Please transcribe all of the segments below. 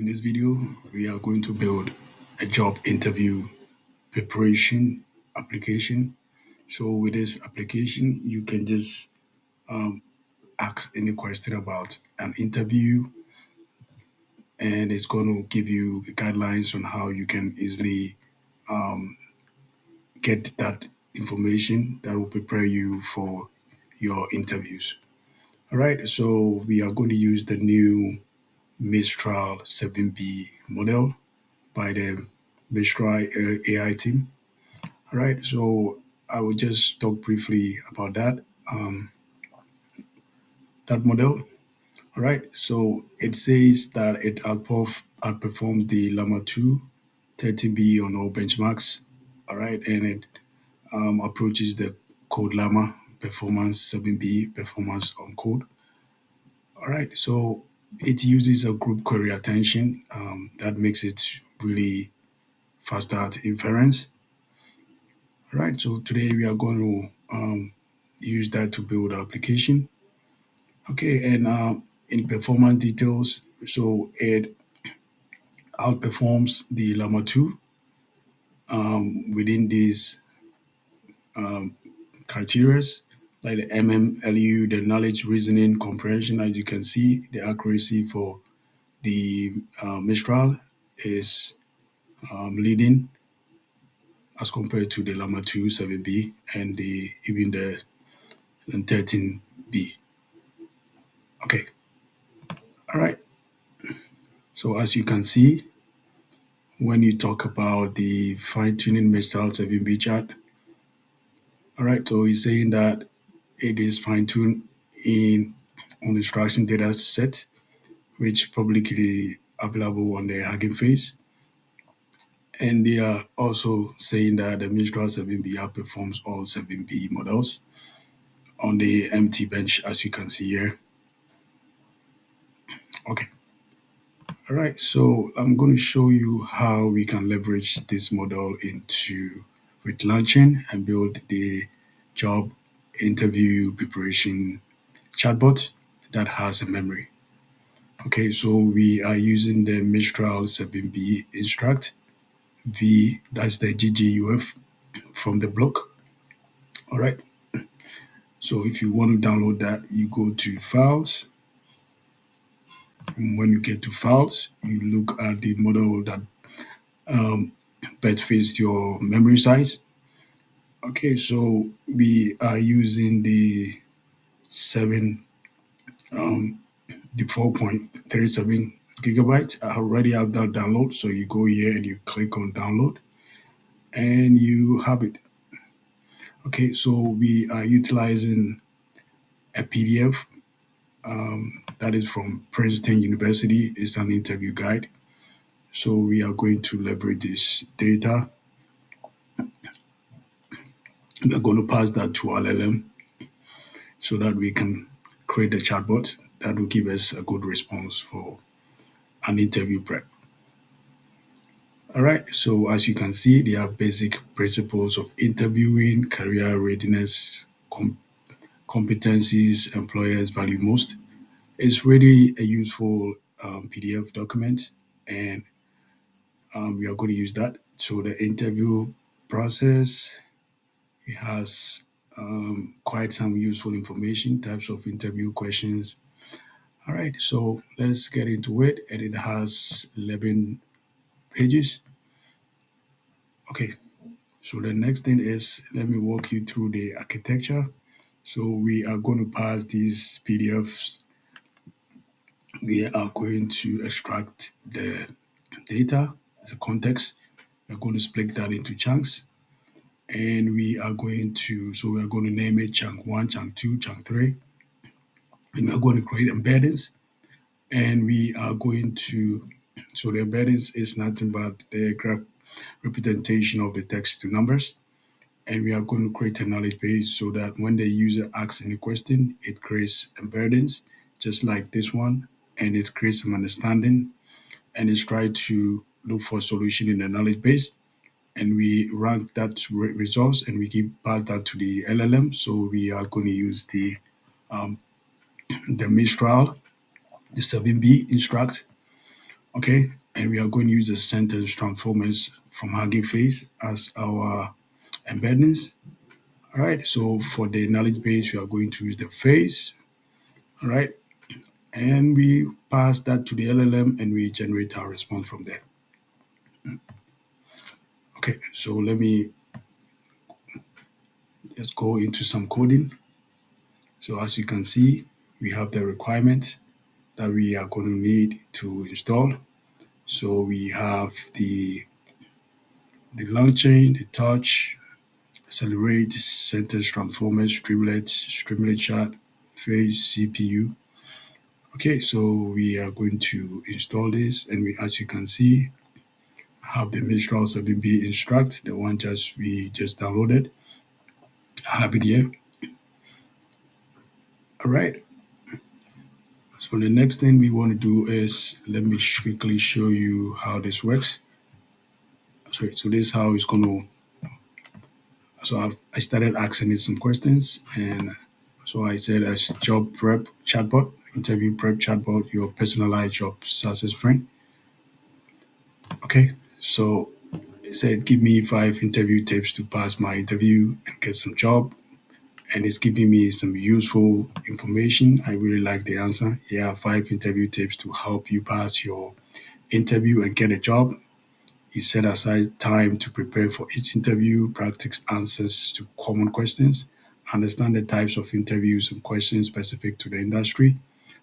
In this video, we are going to build a job interview preparation application. So with this application, you can just ask any question about an interview, and it's going to give you guidelines on how you can easily get that information that will prepare you for your interviews. All right, so we are going to use the new Mistral-7B model by the Mistral AI team. All right, so I will just talk briefly about that model. All right, so it says that it outperforms the Llama 2 30B on all benchmarks. All right, and it approaches the Code Llama Performance 7B performance on code. All right, so it uses a group query attention that makes it really faster at inference. All right, so today we are going to use that to build our application. Okay, and in performance details, so it outperforms the Llama 2 within these criteria, like the MMLU, the knowledge, reasoning, comprehension. As you can see, the accuracy for the Mistral is leading as compared to the Llama 2 7B and the even the 13B. Okay, all right. So as you can see, when you talk about the fine-tuning Mistral 7B chart, all right, so he's saying that it is fine-tuned in on instruction data set, which publicly available on the Hugging Face. And they are also saying that the Mistral 7B outperforms all 7B models on the MT bench, as you can see here. Okay. All right, so I'm going to show you how we can leverage this model into with Langchain and build the job interview preparation chatbot that has a memory. Okay, so we are using the Mistral 7B instruct V, that's the GGUF from the block. All right, so if you want to download that, you go to files. And when you get to files, you look at the model that best fits your memory size. Okay, so we are using um, the 4.37 gigabytes. I already have that download. So you go here and you click on download and you have it. Okay, so we are utilizing a PDF that is from Princeton University. It's an interview guide. So we are going to leverage this data. We are going to pass that to LLM so that we can create a chatbot that will give us a good response for an interview prep. All right, so as you can see, there are basic principles of interviewing, career readiness, competencies employers value most. It's really a useful PDF document, and we are going to use that. So the interview process, it has quite some useful information, types of interview questions. All right, so let's get into it. And it has 11 pages. Okay, so the next thing is let me walk you through the architecture. So we are going to pass these PDFs. We are going to extract the data, the context. We're going to split that into chunks. And so we are going to name it chunk one, chunk two, chunk three. And we are going to create embeddings. And we are going to, so the embeddings is nothing but the graph representation of the text to numbers. And we are going to create a knowledge base so that when the user asks any question, it creates embeddings just like this one, and it creates some understanding, and it's try to look for a solution in the knowledge base. And we rank that results and we give pass that to the LLM. So we are going to use the Mistral, the 7B instruct. Okay, and we are going to use the sentence transformers from Hugging Face as our embeddings. All right, so for the knowledge base, we are going to use the face. All right, and we pass that to the LLM and we generate our response from there. Okay, so let me just go into some coding. So as you can see, we have the requirements that we are going to need to install. So we have the Langchain, the touch, accelerate, sentence transformers, streamlet chart, Faiss CPU. Okay, so we are going to install this, and as you can see, have the Mistral-7B instruct, the one we just downloaded. I have it here. All right. So the next thing we want to do is let me quickly show you how this works. Sorry, so this is how it's going to. So I started asking it some questions, and so I said as job prep chatbot, interview prep chatbot, your personalized job success friend. Okay, so it said give me 5 interview tips to pass my interview and get some job, and it's giving me some useful information. I really like the answer. Yeah, 5 interview tips to help you pass your interview and get a job. You set aside time to prepare for each interview, practice answers to common questions, understand the types of interviews and questions specific to the industry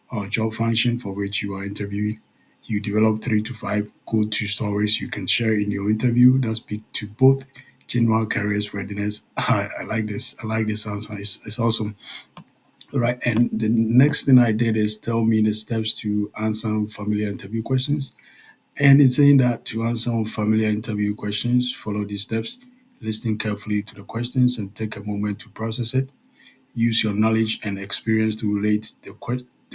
or job function for which you are interviewing. You develop 3 to 5 go-to stories you can share in your interview that speak to both general careers readiness. I like this. I like this answer. It's awesome. All right. And the next thing I did is tell me the steps to answer familiar interview questions. And it's saying that to answer familiar interview questions, follow these steps. Listen carefully to the questions and take a moment to process it. Use your knowledge and experience to relate the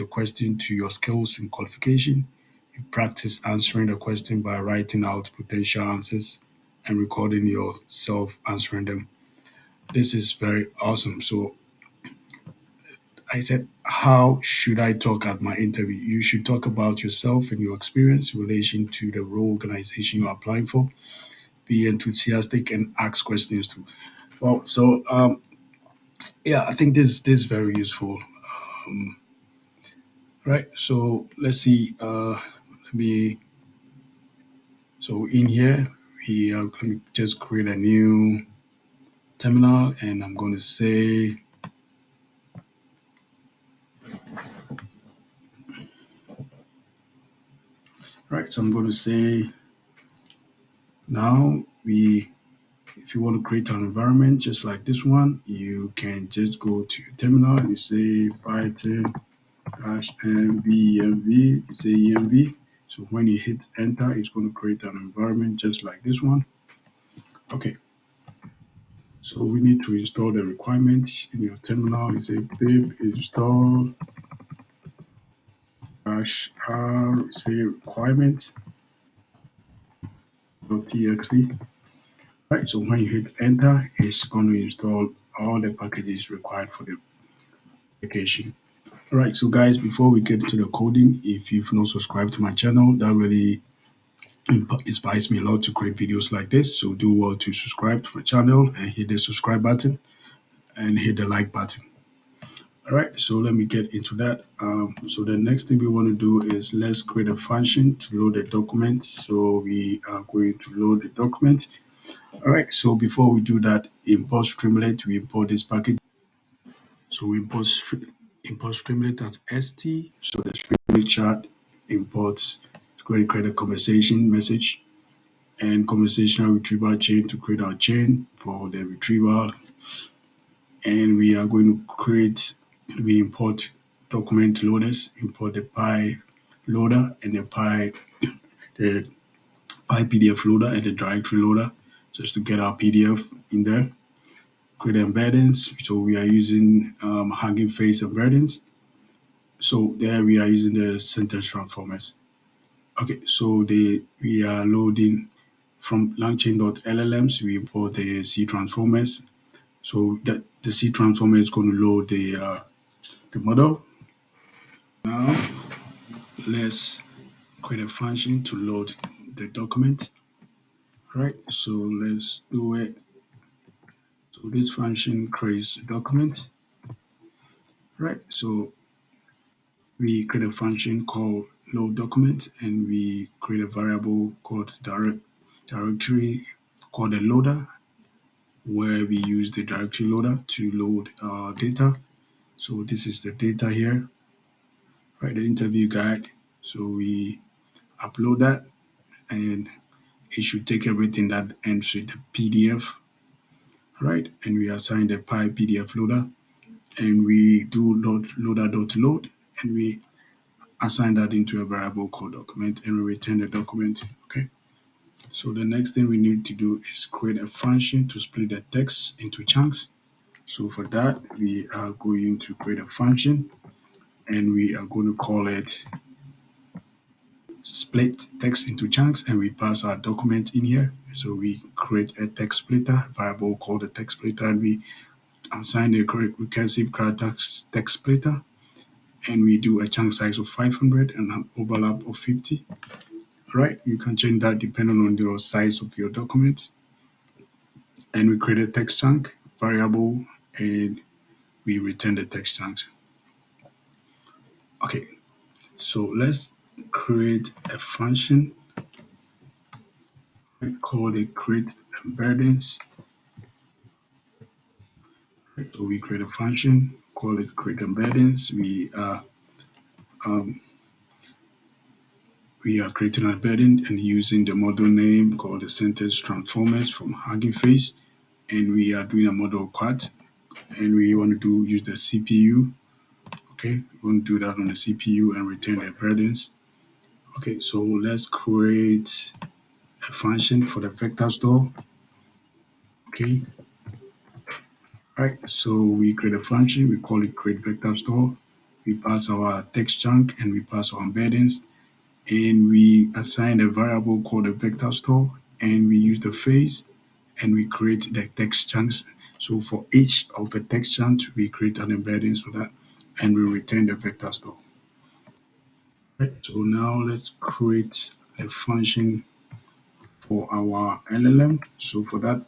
question to your skills and qualification. You practice answering the question by writing out potential answers and recording yourself answering them. This is very awesome. So I said, how should I talk at my interview? You should talk about yourself and your experience in relation to the role organization you're applying for. Be enthusiastic and ask questions too. Well, so yeah, I think this is very useful. Right. So let's see. Let me. So in here, we are going to just create a new terminal, and I'm going to say, right. So I'm going to say now we. If you want to create an environment just like this one, you can just go to your terminal and you say Python -env, you say env. So when you hit enter, it's going to create an environment just like this one. Okay, so we need to install the requirements in your terminal. You say pip install -r, say requirements .txt. Right, so when you hit enter, it's going to install all the packages required for the application. All right, so guys, before we get into the coding, if you've not subscribed to my channel, that really inspires me a lot to create videos like this. So do well to subscribe to my channel and hit the subscribe button and hit the like button. All right, so let me get into that. So the next thing we want to do is let's create a function to load the document. So we are going to load the document. All right, so before we do that, import Streamlit, we import this package. So we import Streamlit as st. So the Streamlit chart imports, it's going to create a conversation message and conversational retrieval chain to create our chain for the retrieval. And we are going to we import document loaders, import the Py loader and the Py PDF loader and the directory loader just to get our PDF in there. Create embeddings. So we are using Hugging Face embeddings. So there we are using the sentence transformers. Okay, so we are loading from Langchain.llms, we import the C transformers. So that the C transformer is going to load the model. Now let's create a function to load the document. Right, so let's do it. So this function creates a document. Right, so we create a function called load document, and we create a variable called directory called a loader, where we use the directory loader to load our data. So this is the data here, right? The interview guide. So we upload that, and it should take everything that ends with the PDF, right? And we assign the Py PDF loader, and we do loader.load, and we assign that into a variable called document, and we return the document. Okay. So the next thing we need to do is create a function to split the text into chunks. So for that, we are going to create a function, and we are going to call it split text into chunks, and we pass our document in here. So we create a text splitter variable called a text splitter, and we assign a recursive character text splitter, and we do a chunk size of 500 and an overlap of 50. Right, you can change that depending on the size of your document. And we create a text chunk variable, and we return the text chunks. Okay, so let's create a function called a create embeddings. So we create a function, call it create embeddings. We are creating an embedding and using the model name called the sentence transformers from Hugging Face, and we are doing a model quad, and we want to use the CPU. Okay, we want to do that on the CPU and return the embeddings. Okay, so let's create a function for the vector store. Okay, right. So we create a function. We call it create vector store. We pass our text chunk and we pass our embeddings, and we assign a variable called a vector store, and we use the Faiss, and we create the text chunks. So for each of the text chunks, we create an embeddings for that, and we return the vector store. Right. So now let's create a function for our LLM. So for that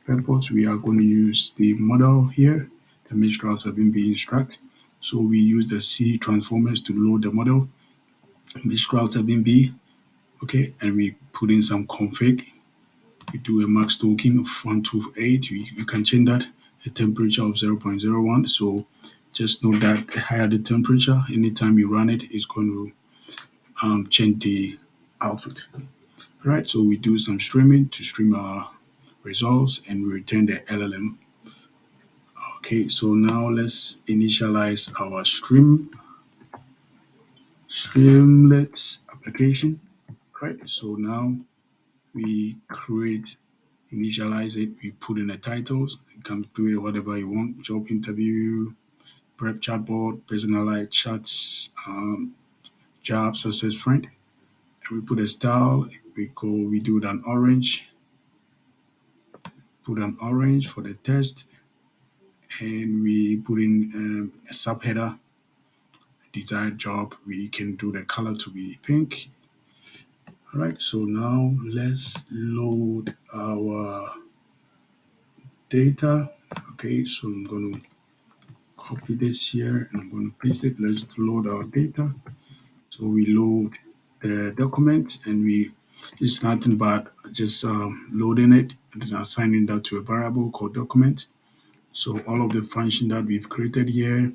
purpose, we are going to use the model here, the Mistral-7B instruct. So we use the C transformers to load the model, Mistral-7B. Okay, and we put in some config. We do a max token of 128. You can change that, a temperature of 0.01. So just know that the higher the temperature, anytime you run it, it's going to change the output. Right, so we do some streaming to stream our results, and we return the LLM. Okay, so now let's initialize our Streamlit application. Right, so now we initialize it, we put in the titles. You can do it whatever you want: job interview, prep chatbot, personalized chats, job success friend. And we put a style. We do it an orange. Put an orange for the test, and we put in a subheader, desired job. We can do the color to be pink. All right, so now let's load our data. Okay, so I'm going to copy this here and I'm going to paste it. Let's load our data. So we load the document, and it's nothing but just loading it and then assigning that to a variable called document. So all of the function that we've created here: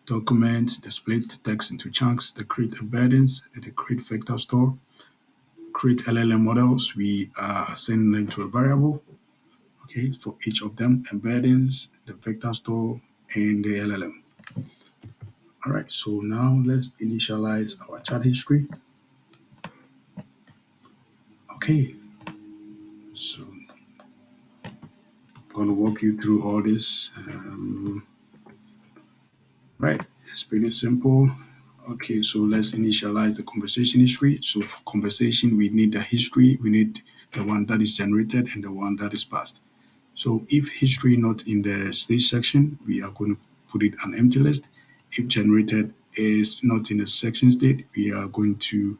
document, the split text into chunks, the create embeddings, and the create vector store, create LLM models, we are sending them to a variable, okay, for each of them: embeddings, the vector store, and the LLM. All right, so now let's initialize our chat history. Okay, so I'm going to walk you through all this. Right, it's pretty simple. Okay, so let's initialize the conversation history. So for conversation, we need the history, we need the one that is generated and the one that is passed. So if history not in the stage section, we are going to put it an empty list. If generated, is not in a section state, we are going to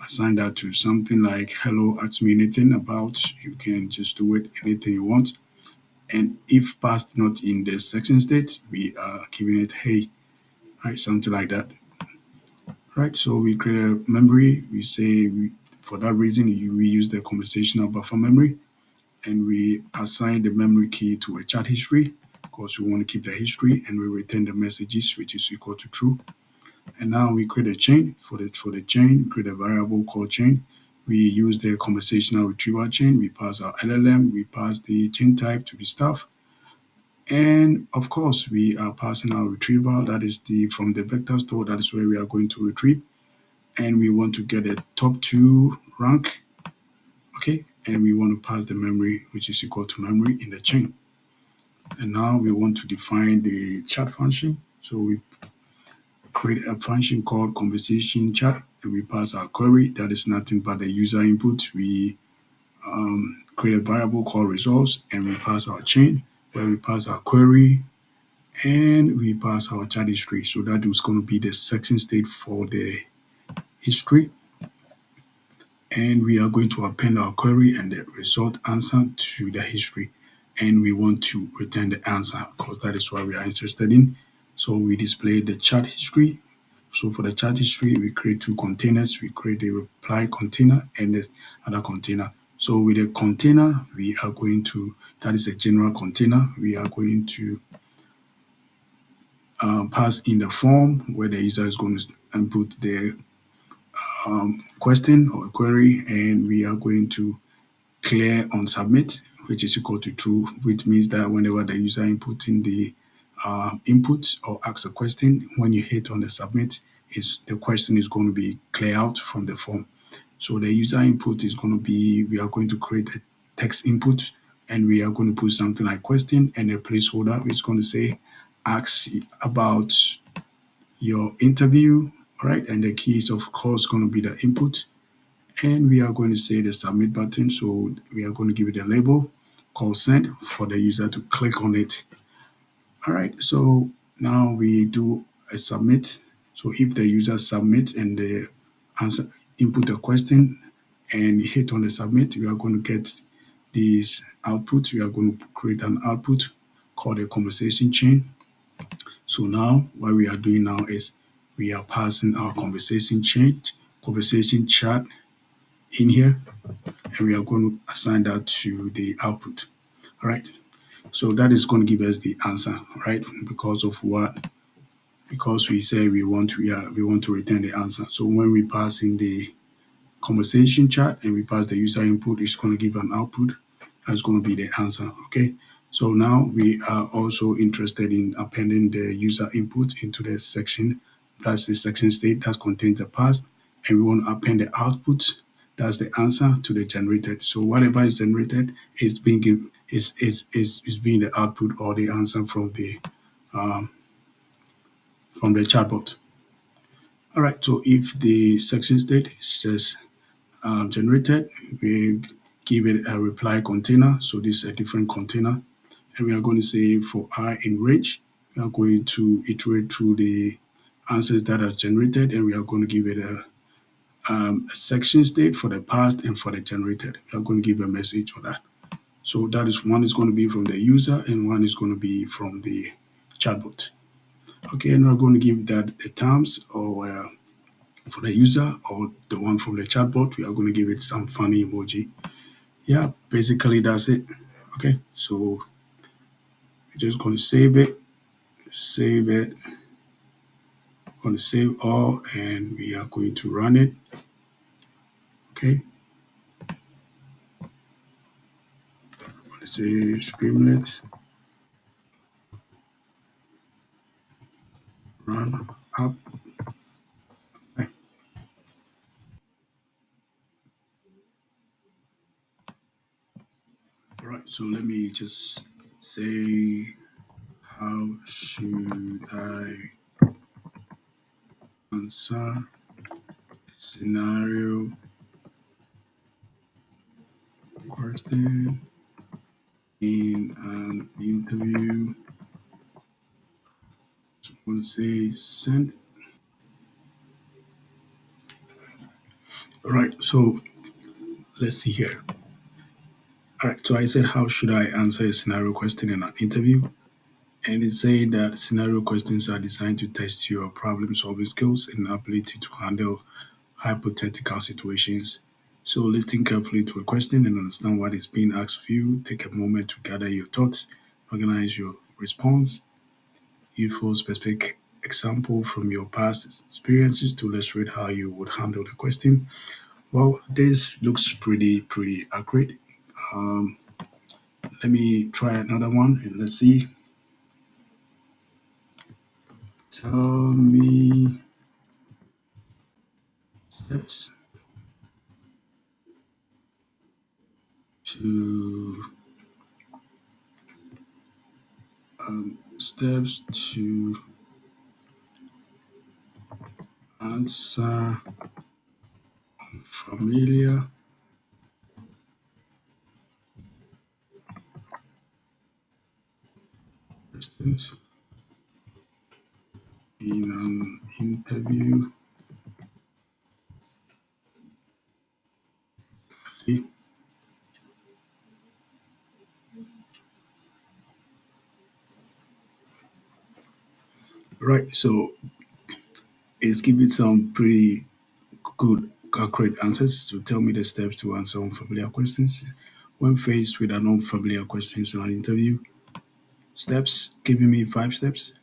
assign that to something like hello, ask me anything about. You can just do it anything you want. And if passed not in the section state, we are giving it hey, right, something like that. Right. So we create a memory. We say for that reason we use the conversational buffer memory, and we assign the memory key to a chat history because we want to keep the history, and we return the messages which is equal to true. And now we create a chain. For the chain, we create a variable called chain. We use the conversational retrieval chain. We pass our LLM. We pass the chain type to be stuff. And of course, we are passing our retrieval. That is the from the vector store. That is where we are going to retrieve. And we want to get a top two rank. Okay. And we want to pass the memory, which is equal to memory in the chain. And now we want to define the chat function. So we create a function called conversation chat, and we pass our query. That is nothing but the user input. We create a variable called results, and we pass our chain where we pass our query and we pass our chat history. So that is going to be the section state for the history. And we are going to append our query and the result answer to the history. And we want to return the answer because that is what we are interested in. So we display the chat history. So for the chat history, we create two containers. We create the reply container and the other container. So with the container, we are going to, that is a general container. We are going to pass in the form where the user is going to input the question or query, and we are going to clear on submit, which is equal to true, which means that whenever the user input in the input or asks a question, when you hit on the submit, the question is going to be clear out from the form. So the user input is going to be, we are going to create a text input, and we are going to put something like question and a placeholder which is going to say ask about your interview, right? And the key is of course going to be the input, and we are going to say the submit button. So we are going to give it a label called send for the user to click on it. All right. So now we do a submit. So if the user submits and the answer input a question and hit on the submit, we are going to get this output. We are going to create an output called a conversation chain. So now what we are doing now is we are passing our conversation chat in here, and we are going to assign that to the output. All right. So that is going to give us the answer, right? Because of what? Because we say we want to return the answer. So when we pass in the conversation chat and we pass the user input, it's going to give an output. That's going to be the answer. Okay. So now we are also interested in appending the user input into the section. That's the section state that contains the past, and we want to append the output. That's the answer to the generated. So whatever is generated is being given is being the output or the answer from the chatbot. All right. So if the section state is just generated, we give it a reply container. So this is a different container. And we are going to say for I in range, we are going to iterate through the answers that are generated, and we are going to give it a section state for the past and for the generated. We are going to give a message for that. So that is one is going to be from the user and one is going to be from the chatbot. Okay, and we're going to give that the terms or for the user or the one from the chatbot, we are going to give it some funny emoji. Yeah, basically that's it. Okay, so we're just going to save it, going to save all, and we are going to run it. Okay, I'm going to say Streamlit, run up. Okay. All right, so let me just say, how should I answer scenario question in an interview? So I'm going to say send. All right, so let's see here. All right, so I said, how should I answer a scenario question in an interview? And it's saying that scenario questions are designed to test your problem solving skills and ability to handle hypothetical situations. So listen carefully to a question and understand what is being asked of you. Take a moment to gather your thoughts, organize your response, use for specific example from your past experiences to illustrate how you would handle the question. Well, this looks pretty accurate. Um, Let me try another one and let's see. Tell me steps to steps to answer familiar questions in an interview. See, right. So it's giving some pretty good, accurate answers to tell me the steps to answer unfamiliar questions. When faced with an unfamiliar questions in an interview, steps giving me 5 steps.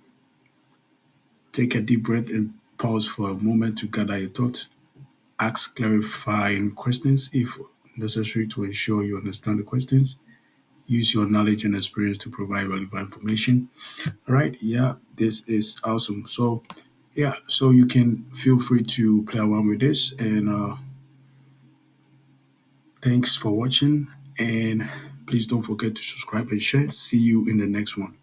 Take a deep breath and pause for a moment to gather your thoughts. Ask clarifying questions if necessary to ensure you understand the questions. Use your knowledge and experience to provide relevant information. All right, yeah, this is awesome. So, yeah, so you can feel free to play around with this. And thanks for watching. And please don't forget to subscribe and share. See you in the next one.